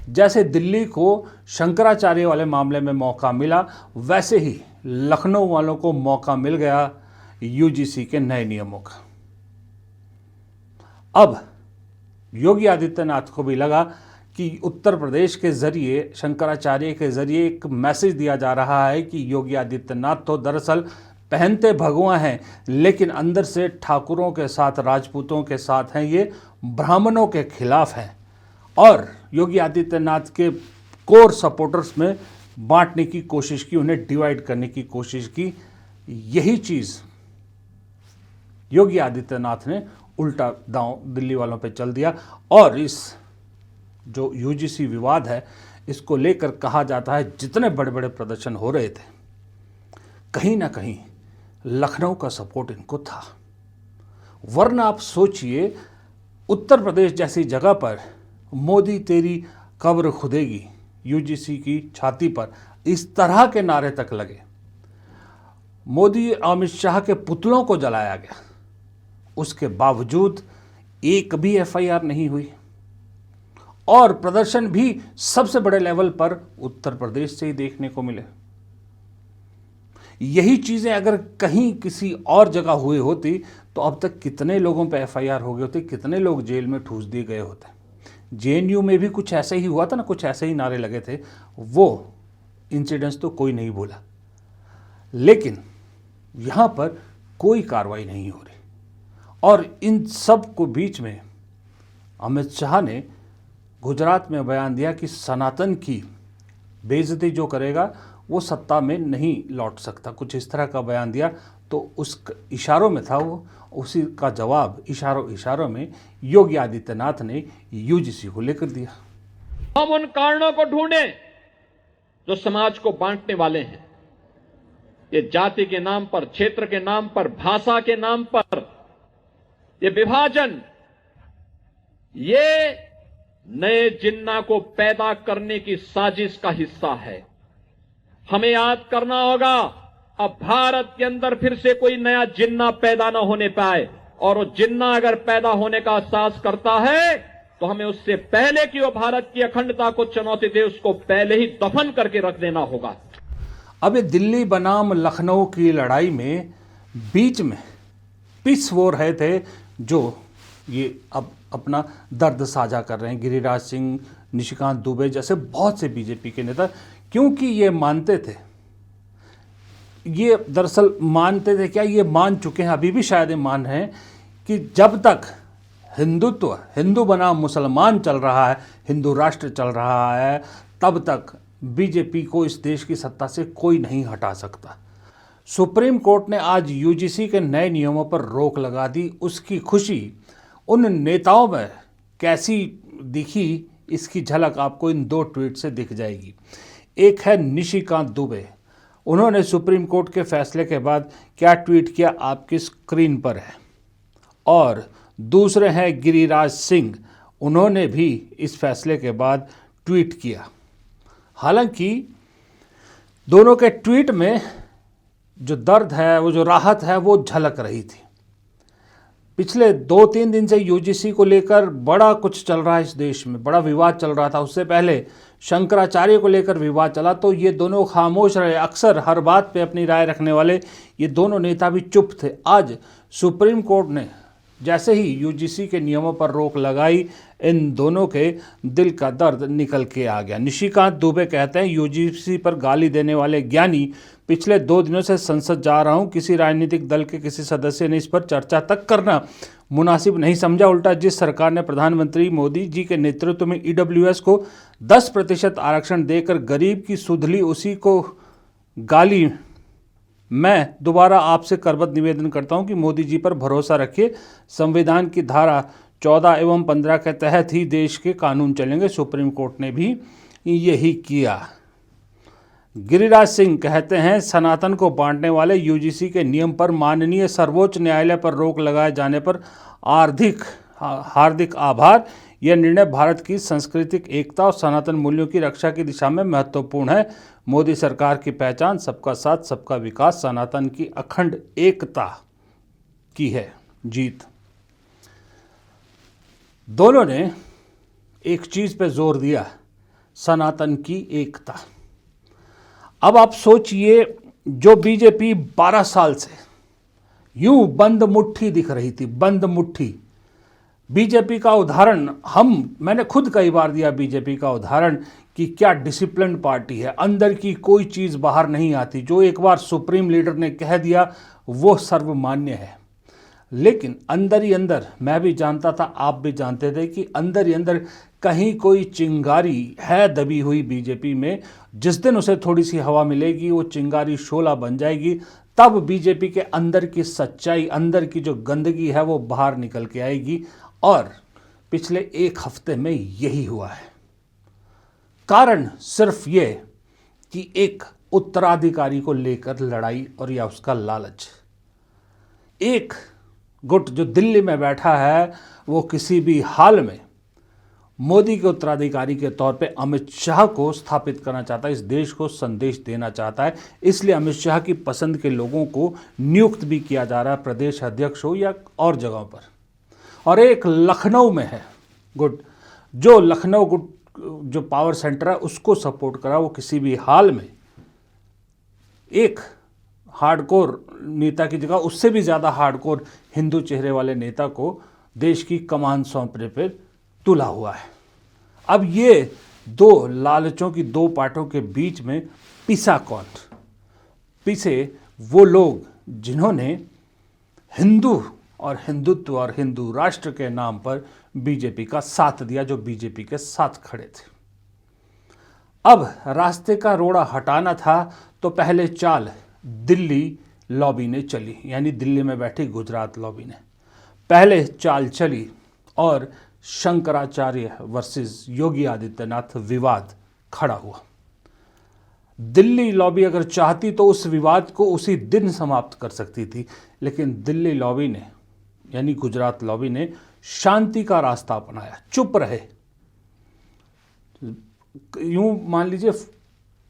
जैसे दिल्ली को शंकराचार्य वाले मामले में मौका मिला, वैसे ही लखनऊ वालों को मौका मिल गया यूजीसी के नए नियमों का। अब योगी आदित्यनाथ को भी लगा कि उत्तर प्रदेश के जरिए, शंकराचार्य के जरिए एक मैसेज दिया जा रहा है कि योगी आदित्यनाथ तो दरअसल पहनते भगवा हैं, लेकिन अंदर से ठाकुरों के साथ, राजपूतों के साथ हैं, ये ब्राह्मणों के खिलाफ हैं। और योगी आदित्यनाथ के कोर सपोर्टर्स में बांटने की कोशिश की, उन्हें डिवाइड करने की कोशिश की। यही चीज़ योगी आदित्यनाथ ने उल्टा दांव दिल्ली वालों पे चल दिया। और इस जो यूजीसी विवाद है, इसको लेकर कहा जाता है जितने बड़े बड़े प्रदर्शन हो रहे थे, कहीं ना कहीं लखनऊ का सपोर्ट इनको था। वरना आप सोचिए, उत्तर प्रदेश जैसी जगह पर मोदी तेरी कब्र खुदेगी, यूजीसी की छाती पर इस तरह के नारे तक लगे, मोदी अमित शाह के पुतलों को जलाया गया, उसके बावजूद एक भी एफआईआर नहीं हुई। और प्रदर्शन भी सबसे बड़े लेवल पर उत्तर प्रदेश से ही देखने को मिले। यही चीजें अगर कहीं किसी और जगह हुई होती तो अब तक कितने लोगों पे एफआईआर हो गए होते, कितने लोग जेल में ठूस दिए गए होते। जेएनयू में भी कुछ ऐसे ही हुआ था ना, कुछ ऐसे ही नारे लगे थे, वो इंसिडेंट्स तो कोई नहीं भूला। लेकिन यहां पर कोई कार्रवाई नहीं हो रही। और इन सब को बीच में अमित शाह ने गुजरात में बयान दिया कि सनातन की बेइज्जती जो करेगा वो सत्ता में नहीं लौट सकता, कुछ इस तरह का बयान दिया। तो उस इशारों में था वो, उसी का जवाब इशारों इशारों में योगी आदित्यनाथ ने यूजीसी को लेकर दिया। हम उन कारणों को ढूंढें जो समाज को बांटने वाले हैं। ये जाति के नाम पर, क्षेत्र के नाम पर, भाषा के नाम पर ये विभाजन, ये नए जिन्ना को पैदा करने की साजिश का हिस्सा है। हमें याद करना होगा, अब भारत के अंदर फिर से कोई नया जिन्ना पैदा ना होने पाए। और वो जिन्ना अगर पैदा होने का साहस करता है तो हमें उससे पहले कि वो भारत की अखंडता को चुनौती दे, उसको पहले ही दफन करके रख देना होगा। अब ये दिल्ली बनाम लखनऊ की लड़ाई में बीच में पीस वो रहे थे, जो ये अब अपना दर्द साझा कर रहे हैं, गिरिराज सिंह, निशिकांत दुबे जैसे बहुत से बीजेपी के नेता, क्योंकि ये मानते थे, ये दरअसल मानते थे क्या, ये मान चुके हैं, अभी भी शायद ये मान रहे हैं कि जब तक हिंदुत्व, हिंदू बनाम मुसलमान चल रहा है, हिंदू राष्ट्र चल रहा है, तब तक बीजेपी को इस देश की सत्ता से कोई नहीं हटा सकता। सुप्रीम कोर्ट ने आज यूजीसी के नए नियमों पर रोक लगा दी। उसकी खुशी उन नेताओं में कैसी दिखी, इसकी झलक आपको इन दो ट्वीट से दिख जाएगी। एक है निशिकांत दुबे, उन्होंने सुप्रीम कोर्ट के फैसले के बाद क्या ट्वीट किया आपकी स्क्रीन पर है। और दूसरे हैं गिरिराज सिंह, उन्होंने भी इस फैसले के बाद ट्वीट किया। हालांकि दोनों के ट्वीट में जो दर्द है, वो जो राहत है, वो झलक रही थी। पिछले 2-3 दिन से यूजीसी को लेकर बड़ा कुछ चल रहा है इस देश में, बड़ा विवाद चल रहा था। उससे पहले शंकराचार्य को लेकर विवाद चला तो ये दोनों खामोश रहे। अक्सर हर बात पे अपनी राय रखने वाले ये दोनों नेता भी चुप थे। आज सुप्रीम कोर्ट ने जैसे ही यूजीसी के नियमों पर रोक लगाई, इन दोनों के दिल का दर्द निकल के आ गया। निशिकांत दुबे कहते हैं, यूजीसी पर गाली देने वाले ज्ञानी, पिछले 2 दिनों से संसद जा रहा हूं, किसी राजनीतिक दल के किसी सदस्य ने इस पर चर्चा तक करना मुनासिब नहीं समझा। उल्टा जिस सरकार ने प्रधानमंत्री मोदी जी के नेतृत्व में ईडब्ल्यूएस को 10% आरक्षण देकर गरीब की सुध ली, उसी को गाली। मैं दोबारा आपसे करबद्ध निवेदन करता हूं कि मोदी जी पर भरोसा रखिए। संविधान की धारा 14 एवं 15 के तहत ही देश के कानून चलेंगे। सुप्रीम कोर्ट ने भी यही किया। गिरिराज सिंह कहते हैं, सनातन को बांटने वाले यूजीसी के नियम पर माननीय सर्वोच्च न्यायालय पर रोक लगाए जाने पर हार्दिक आभार। यह निर्णय भारत की सांस्कृतिक एकता और सनातन मूल्यों की रक्षा की दिशा में महत्वपूर्ण है। मोदी सरकार की पहचान सबका साथ, सबका विकास, सनातन की अखंड एकता की है जीत। दोनों ने एक चीज पे जोर दिया सनातन की एकता। अब आप सोचिए, जो बीजेपी 12 साल से यूं बंद मुट्ठी दिख रही थी, बंद मुट्ठी। बीजेपी का उदाहरण मैंने खुद कई बार दिया बीजेपी का उदाहरण कि क्या डिसिप्लिन पार्टी है, अंदर की कोई चीज़ बाहर नहीं आती। जो एक बार सुप्रीम लीडर ने कह दिया वो सर्वमान्य है। लेकिन अंदर ही अंदर मैं भी जानता था, आप भी जानते थे कि अंदर ही अंदर कहीं कोई चिंगारी है दबी हुई बीजेपी में। जिस दिन उसे थोड़ी सी हवा मिलेगी वो चिंगारी शोला बन जाएगी। तब बीजेपी के अंदर की सच्चाई, अंदर की जो गंदगी है वो बाहर निकल के आएगी। और पिछले एक हफ्ते में यही हुआ है। कारण सिर्फ ये कि एक उत्तराधिकारी को लेकर लड़ाई और या उसका लालच। एक गुट जो दिल्ली में बैठा है वो किसी भी हाल में मोदी के उत्तराधिकारी के तौर पे अमित शाह को स्थापित करना चाहता है, इस देश को संदेश देना चाहता है। इसलिए अमित शाह की पसंद के लोगों को नियुक्त भी किया जा रहा है, प्रदेश अध्यक्ष हो या और जगहों पर। और एक लखनऊ में है गुट, जो लखनऊ गुट जो पावर सेंटर है उसको सपोर्ट करा। वो किसी भी हाल में एक हार्डकोर नेता की जगह उससे भी ज़्यादा हार्डकोर हिंदू चेहरे वाले नेता को देश की कमान सौंपने पर तुला हुआ है। अब ये दो लालचों की दो पार्टियों के बीच में पिसा कौन? पिसे वो लोग जिन्होंने हिंदू और हिंदुत्व और हिंदू राष्ट्र के नाम पर बीजेपी का साथ दिया, जो बीजेपी के साथ खड़े थे। अब रास्ते का रोड़ा हटाना था तो पहले चाल दिल्ली लॉबी ने चली, यानी दिल्ली में बैठी गुजरात लॉबी ने पहले चाल चली और शंकराचार्य वर्सेस योगी आदित्यनाथ विवाद खड़ा हुआ। दिल्ली लॉबी अगर चाहती तो उस विवाद को उसी दिन समाप्त कर सकती थी, लेकिन दिल्ली लॉबी ने यानी गुजरात लॉबी ने शांति का रास्ता अपनाया, चुप रहे। यूं मान लीजिए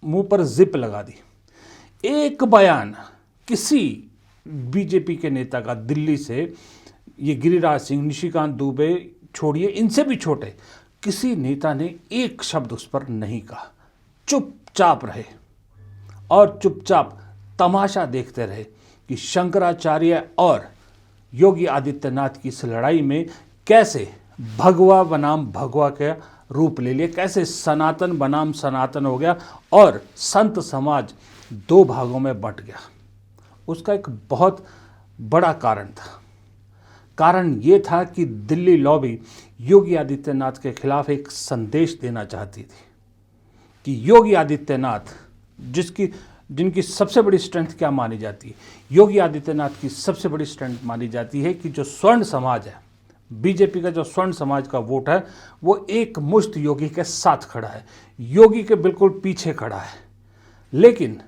मुंह पर जिप लगा दी। एक बयान किसी बीजेपी के नेता का दिल्ली से, ये गिरिराज सिंह, निशिकांत दुबे छोड़िए, इनसे भी छोटे किसी नेता ने एक शब्द उस पर नहीं कहा। चुपचाप रहे और चुपचाप तमाशा देखते रहे कि शंकराचार्य और योगी आदित्यनाथ की इस लड़ाई में कैसे भगवा बनाम भगवा का रूप ले लिया, कैसे सनातन बनाम सनातन हो गया और संत समाज दो भागों में बंट गया। उसका एक बहुत बड़ा कारण था। कारण ये था कि दिल्ली लॉबी योगी आदित्यनाथ के खिलाफ एक संदेश देना चाहती थी कि योगी आदित्यनाथ, जिनकी सबसे बड़ी स्ट्रेंथ क्या मानी जाती है, योगी आदित्यनाथ की सबसे बड़ी स्ट्रेंथ मानी जाती है कि जो स्वर्ण समाज है, बीजेपी का जो स्वर्ण समाज का वोट है, वो एक मुश्त योगी के साथ खड़ा है, योगी के बिल्कुल पीछे खड़ा है। लेकिन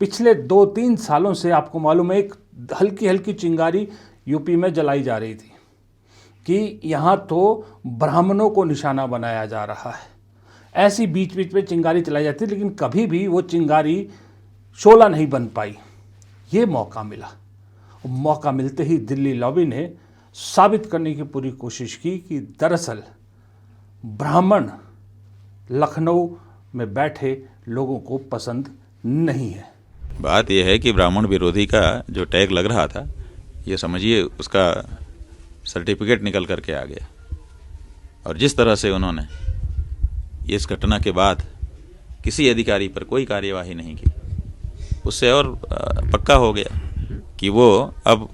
पिछले 2-3 सालों से आपको मालूम है एक हल्की हल्की चिंगारी यूपी में जलाई जा रही थी कि यहाँ तो ब्राह्मणों को निशाना बनाया जा रहा है। ऐसी बीच बीच में चिंगारी चलाई जाती है, लेकिन कभी भी वो चिंगारी शोला नहीं बन पाई। ये मौका मिला। मौका मिलते ही दिल्ली लॉबी ने साबित करने की पूरी कोशिश की कि दरअसल ब्राह्मण लखनऊ में बैठे लोगों को पसंद नहीं है। बात यह है कि ब्राह्मण विरोधी का जो टैग लग रहा था, ये समझिए उसका सर्टिफिकेट निकल करके आ गया। और जिस तरह से उन्होंने इस घटना के बाद किसी अधिकारी पर कोई कार्यवाही नहीं की, उससे और पक्का हो गया कि वो अब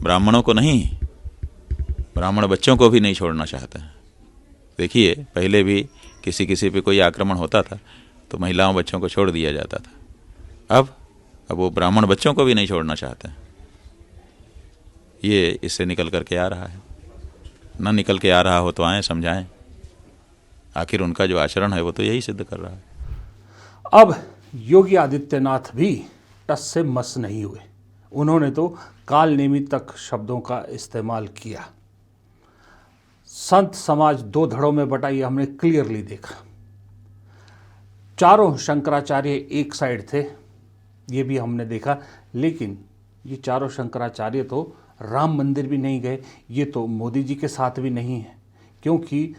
ब्राह्मणों को नहीं, ब्राह्मण बच्चों को भी नहीं छोड़ना चाहता है। देखिए, पहले भी किसी पे कोई आक्रमण होता था तो महिलाओं बच्चों को छोड़ दिया जाता था। अब वो ब्राह्मण बच्चों को भी नहीं छोड़ना चाहते हैं। ये इससे निकल करके आ रहा है। ना निकल के आ रहा हो तो आएँ समझाएं। आखिर उनका जो आचरण है वो तो यही सिद्ध कर रहा है। अब योगी आदित्यनाथ भी टस से मस नहीं हुए। उन्होंने तो काल निमित्तक शब्दों का इस्तेमाल किया। संत समाज दो धड़ों में बटा, ये हमने क्लियरली देखा। चारों शंकराचार्य एक साइड थे, ये भी हमने देखा। लेकिन ये चारों शंकराचार्य तो राम मंदिर भी नहीं गए, ये तो मोदी जी के साथ भी नहीं है, क्योंकि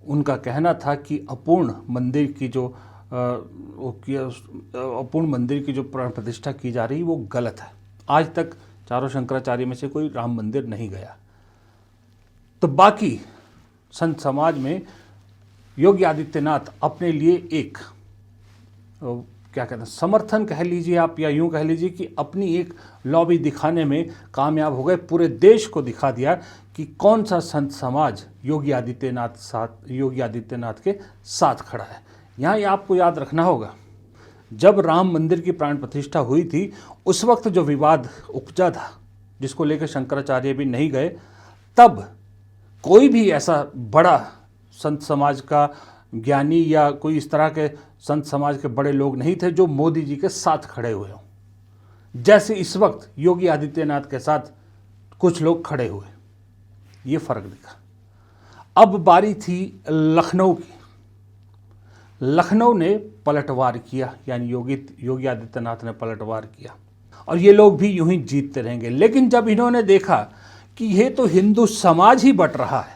उनका कहना था कि अपूर्ण मंदिर की जो अपूर्ण मंदिर की जो प्राण प्रतिष्ठा की जा रही वो गलत है। आज तक चारों शंकराचार्य में से कोई राम मंदिर नहीं गया। तो बाकी संत समाज में योगी आदित्यनाथ अपने लिए एक क्या कहते हैं समर्थन कह लीजिए आप, या यूं कह लीजिए कि अपनी एक लॉबी दिखाने में कामयाब हो गए। पूरे देश को दिखा दिया कि कौन सा संत समाज योगी आदित्यनाथ के साथ खड़ा है। यहाँ ये आपको याद रखना होगा, जब राम मंदिर की प्राण प्रतिष्ठा हुई थी उस वक्त जो विवाद उपजा था जिसको लेकर शंकराचार्य भी नहीं गए, तब कोई भी ऐसा बड़ा संत समाज का ज्ञानी या कोई इस तरह के संत समाज के बड़े लोग नहीं थे जो मोदी जी के साथ खड़े हुए हों, जैसे इस वक्त योगी आदित्यनाथ के साथ कुछ लोग खड़े हुए। ये फर्क दिखा। अब बारी थी लखनऊ की। लखनऊ ने पलटवार किया, यानी योगी आदित्यनाथ ने पलटवार किया, और ये लोग भी यूं ही जीतते रहेंगे। लेकिन जब इन्होंने देखा कि ये तो हिंदू समाज ही बट रहा है,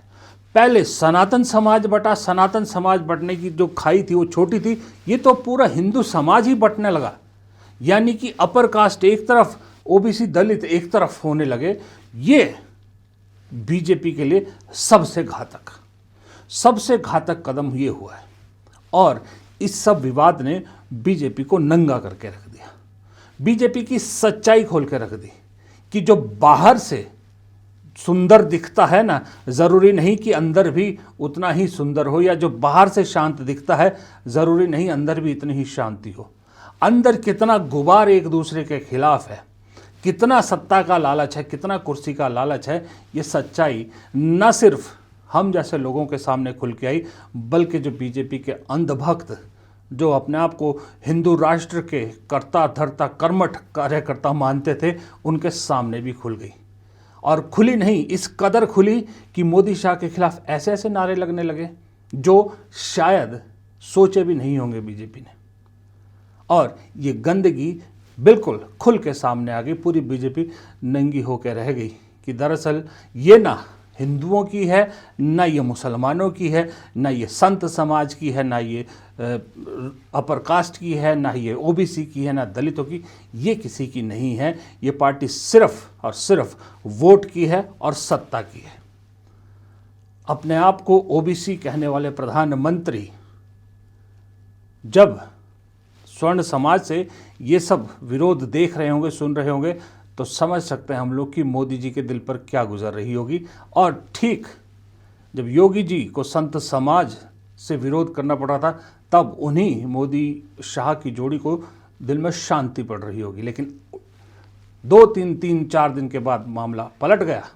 पहले सनातन समाज बटा, सनातन समाज बटने की जो खाई थी वो छोटी थी, ये तो पूरा हिंदू समाज ही बटने लगा, यानी कि अपर कास्ट एक तरफ, ओबीसी दलित एक तरफ होने लगे। ये बीजेपी के लिए सबसे घातक कदम ये हुआ है, और इस सब विवाद ने बीजेपी को नंगा करके रख दिया। बीजेपी की सच्चाई खोल के रख दी कि जो बाहर से सुंदर दिखता है ना, ज़रूरी नहीं कि अंदर भी उतना ही सुंदर हो, या जो बाहर से शांत दिखता है ज़रूरी नहीं अंदर भी इतनी ही शांति हो। अंदर कितना गुबार एक दूसरे के खिलाफ है, कितना सत्ता का लालच है, कितना कुर्सी का लालच है, ये सच्चाई न सिर्फ हम जैसे लोगों के सामने खुल के आई, बल्कि जो बीजेपी के अंधभक्त जो अपने आप को हिंदू राष्ट्र के कर्ता धर्ता कर्मठ कार्यकर्ता मानते थे, उनके सामने भी खुल गई। और खुली नहीं, इस कदर खुली कि मोदी शाह के खिलाफ ऐसे ऐसे नारे लगने लगे जो शायद सोचे भी नहीं होंगे बीजेपी ने। और ये गंदगी बिल्कुल खुल के सामने आ गई। पूरी बीजेपी नंगी होकर रह गई कि दरअसल ये ना हिंदुओं की है, ना ये मुसलमानों की है, ना ये संत समाज की है, ना ये अपर कास्ट की है, ना ये ओबीसी की है, ना दलितों की, ये किसी की नहीं है। ये पार्टी सिर्फ और सिर्फ वोट की है और सत्ता की है। अपने आप को ओबीसी कहने वाले प्रधानमंत्री जब स्वर्ण समाज से ये सब विरोध देख रहे होंगे, सुन रहे होंगे, तो समझ सकते हैं हम लोग कि मोदी जी के दिल पर क्या गुजर रही होगी। और ठीक जब योगी जी को संत समाज से विरोध करना पड़ रहा था, तब उन्हीं मोदी शाह की जोड़ी को दिल में शांति पड़ रही होगी। लेकिन 4 दिन के बाद मामला पलट गया।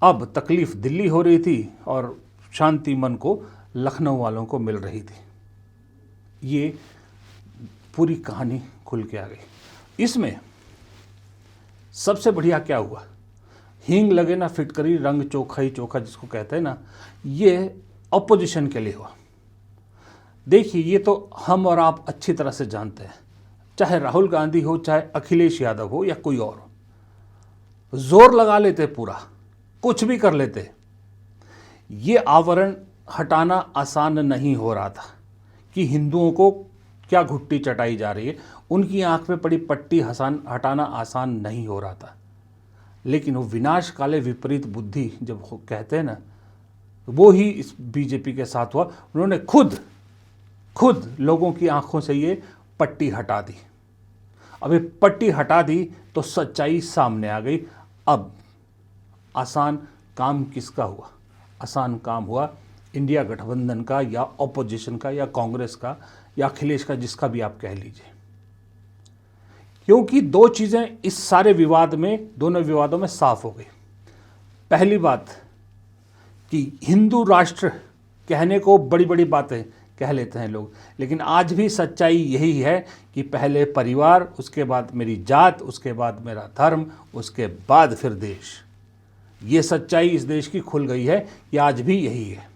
अब तकलीफ दिल्ली हो रही थी और शांति मन को लखनऊ वालों को मिल रही थी। ये पूरी कहानी खुल के आ गई। इसमें सबसे बढ़िया क्या हुआ, हींग लगे ना फिटकरी, रंग चोखा ही चोखा जिसको कहते हैं ना, ये अपोजिशन के लिए हुआ। देखिए, ये तो हम और आप अच्छी तरह से जानते हैं, चाहे राहुल गांधी हो, चाहे अखिलेश यादव हो, या कोई और हो, जोर लगा लेते, पूरा कुछ भी कर लेते। ये आवरण हटाना आसान नहीं हो रहा था कि हिंदुओं को क्या घुट्टी चटाई जा रही है, उनकी आंख में पड़ी पट्टी हटाना आसान नहीं हो रहा था। लेकिन वो विनाश काले विपरीत बुद्धि जब कहते हैं ना, वो ही इस बीजेपी के साथ हुआ। उन्होंने खुद लोगों की आंखों से ये पट्टी हटा दी। अब ये पट्टी हटा दी तो सच्चाई सामने आ गई। अब आसान काम किसका हुआ? आसान काम हुआ इंडिया गठबंधन का, या ऑपोजिशन का, या कांग्रेस का, या अखिलेश का, जिसका भी आप कह लीजिए। क्योंकि दो चीज़ें इस सारे विवाद में, दोनों विवादों में साफ हो गई। पहली बात कि हिंदू राष्ट्र कहने को बड़ी बड़ी बातें कह लेते हैं लोग, लेकिन आज भी सच्चाई यही है कि पहले परिवार, उसके बाद मेरी जात, उसके बाद मेरा धर्म, उसके बाद फिर देश। ये सच्चाई इस देश की खुल गई है कि आज भी यही है।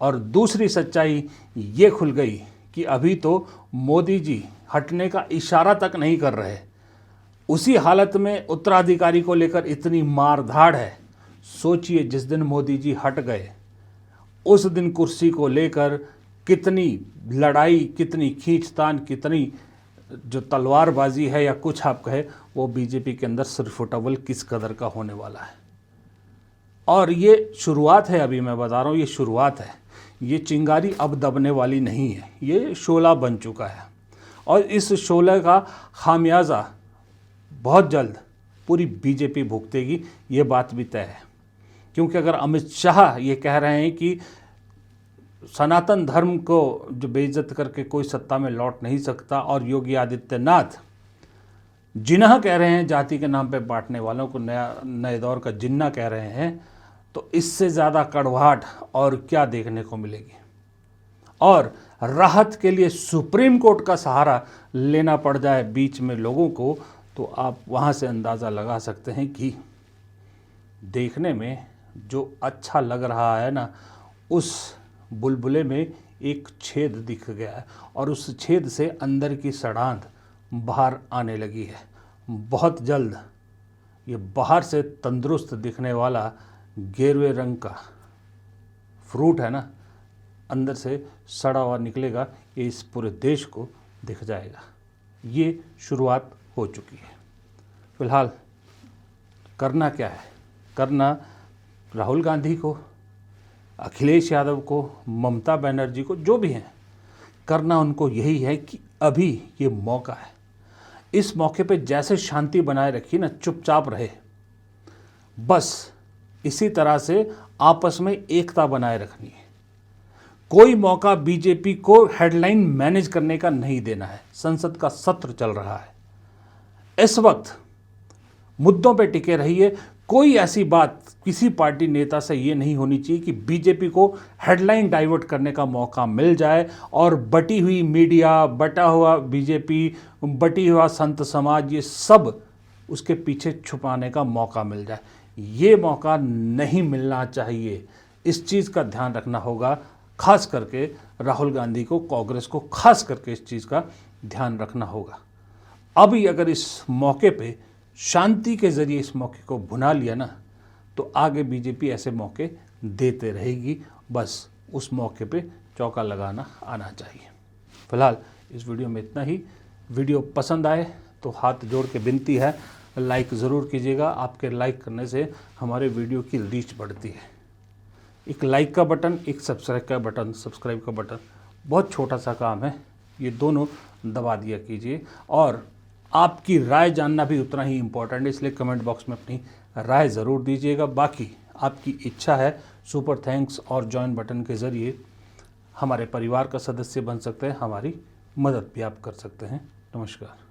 और दूसरी सच्चाई ये खुल गई कि अभी तो मोदी जी हटने का इशारा तक नहीं कर रहे। उसी हालत में उत्तराधिकारी को लेकर इतनी मारधाड़ है। सोचिए, जिस दिन मोदी जी हट गए उस दिन कुर्सी को लेकर कितनी लड़ाई, कितनी खींचतान, कितनी जो तलवारबाजी है या कुछ आप कहे, वो बीजेपी के अंदर सिरफुटबल किस कदर का होने वाला है। और ये शुरुआत है, अभी मैं बता रहा हूँ, ये शुरुआत है। ये चिंगारी अब दबने वाली नहीं है, ये शोला बन चुका है और इस शोले का खामियाजा बहुत जल्द पूरी बीजेपी भुगतेगी, ये बात भी तय है। क्योंकि अगर अमित शाह ये कह रहे हैं कि सनातन धर्म को जो बेइज्जत करके कोई सत्ता में लौट नहीं सकता, और योगी आदित्यनाथ जिन्ना कह रहे हैं, जाति के नाम पे बांटने वालों को नए दौर का जिन्ना कह रहे हैं, तो इससे ज़्यादा कड़वाहट और क्या देखने को मिलेगी। और राहत के लिए सुप्रीम कोर्ट का सहारा लेना पड़ जाए बीच में लोगों को, तो आप वहाँ से अंदाज़ा लगा सकते हैं कि देखने में जो अच्छा लग रहा है ना, उस बुलबुले में एक छेद दिख गया है और उस छेद से अंदर की सड़ांध बाहर आने लगी है। बहुत जल्द ये बाहर से तंदुरुस्त दिखने वाला गेरुए रंग का फ्रूट है ना, अंदर से सड़ा हुआ निकलेगा, ये इस पूरे देश को दिख जाएगा। ये शुरुआत हो चुकी है। फिलहाल करना क्या है? करना राहुल गांधी को, अखिलेश यादव को, ममता बनर्जी को, जो भी हैं, करना उनको यही है कि अभी ये मौका है। इस मौके पे जैसे शांति बनाए रखी ना, चुपचाप रहे, बस इसी तरह से आपस में एकता बनाए रखनी है। कोई मौका बीजेपी को हेडलाइन मैनेज करने का नहीं देना है। संसद का सत्र चल रहा है, इस वक्त मुद्दों पे टिके रहिए। कोई ऐसी बात किसी पार्टी नेता से ये नहीं होनी चाहिए कि बीजेपी को हेडलाइन डाइवर्ट करने का मौका मिल जाए और बटी हुई मीडिया, बटा हुआ बीजेपी, बटी हुआ संत समाज, ये सब उसके पीछे छुपाने का मौका मिल जाए। ये मौका नहीं मिलना चाहिए। इस चीज़ का ध्यान रखना होगा, खास करके राहुल गांधी को, कांग्रेस को खास करके इस चीज़ का ध्यान रखना होगा। अभी अगर इस मौके पे शांति के ज़रिए इस मौके को भुना लिया ना, तो आगे बीजेपी ऐसे मौके देते रहेगी। बस उस मौके पे चौका लगाना आना चाहिए। फिलहाल इस वीडियो में इतना ही। वीडियो पसंद आए तो हाथ जोड़ के विनती है, लाइक ज़रूर कीजिएगा। आपके लाइक करने से हमारे वीडियो की रीच बढ़ती है। एक लाइक का बटन, एक सब्सक्राइब का बटन, बहुत छोटा सा काम है, ये दोनों दबा दिया कीजिए। और आपकी राय जानना भी उतना ही इम्पोर्टेंट है, इसलिए कमेंट बॉक्स में अपनी राय ज़रूर दीजिएगा। बाकी आपकी इच्छा है, सुपर थैंक्स और जॉइन बटन के ज़रिए हमारे परिवार का सदस्य बन सकते हैं, हमारी मदद भी आप कर सकते हैं। नमस्कार।